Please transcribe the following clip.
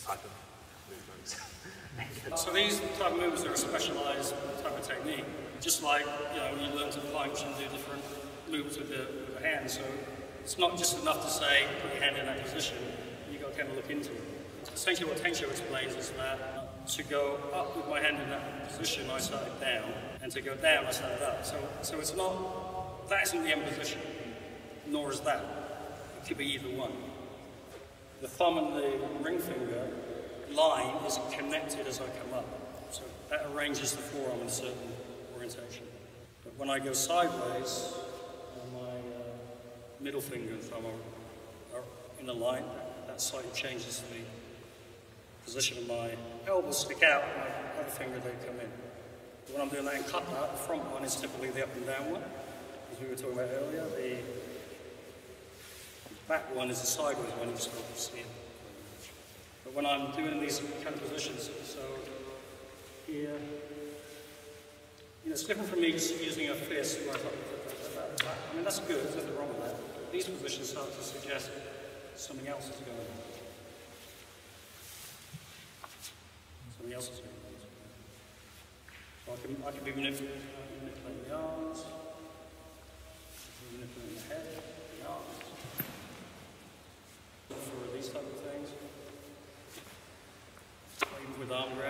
type of movements. So these type of movements are a specialised type of technique. Just like, you know, you learn to punch and do different movements with the hand. So it's not just enough to say, put your hand in that position. You've got to kind of look into it. Essentially what Tensho explains is that to go up with my hand in that position, I started down, and to go down, I started up. So it's not, that isn't the end position, nor is that. It could be either one. The thumb and the ring finger line is connected as I come up. So that arranges the forearm in a certain orientation. But when I go sideways, my middle finger and thumb are in a line. That slightly changes the position of my elbows stick out, and my other finger, they come in. But when I'm doing that in kata, the front one is typically the up and down one, as we were talking about earlier. The back one is the sideways one, you just got to see it. But when I'm doing these kind of positions, so here, you know, it's different from me just using a fist where I mean, that's good, there's nothing wrong with that. But these positions start to suggest something else is going on. Something else is going on. So I can be manipulating the arms, manipulating the head, the arms. For these type of things, even with arm grab.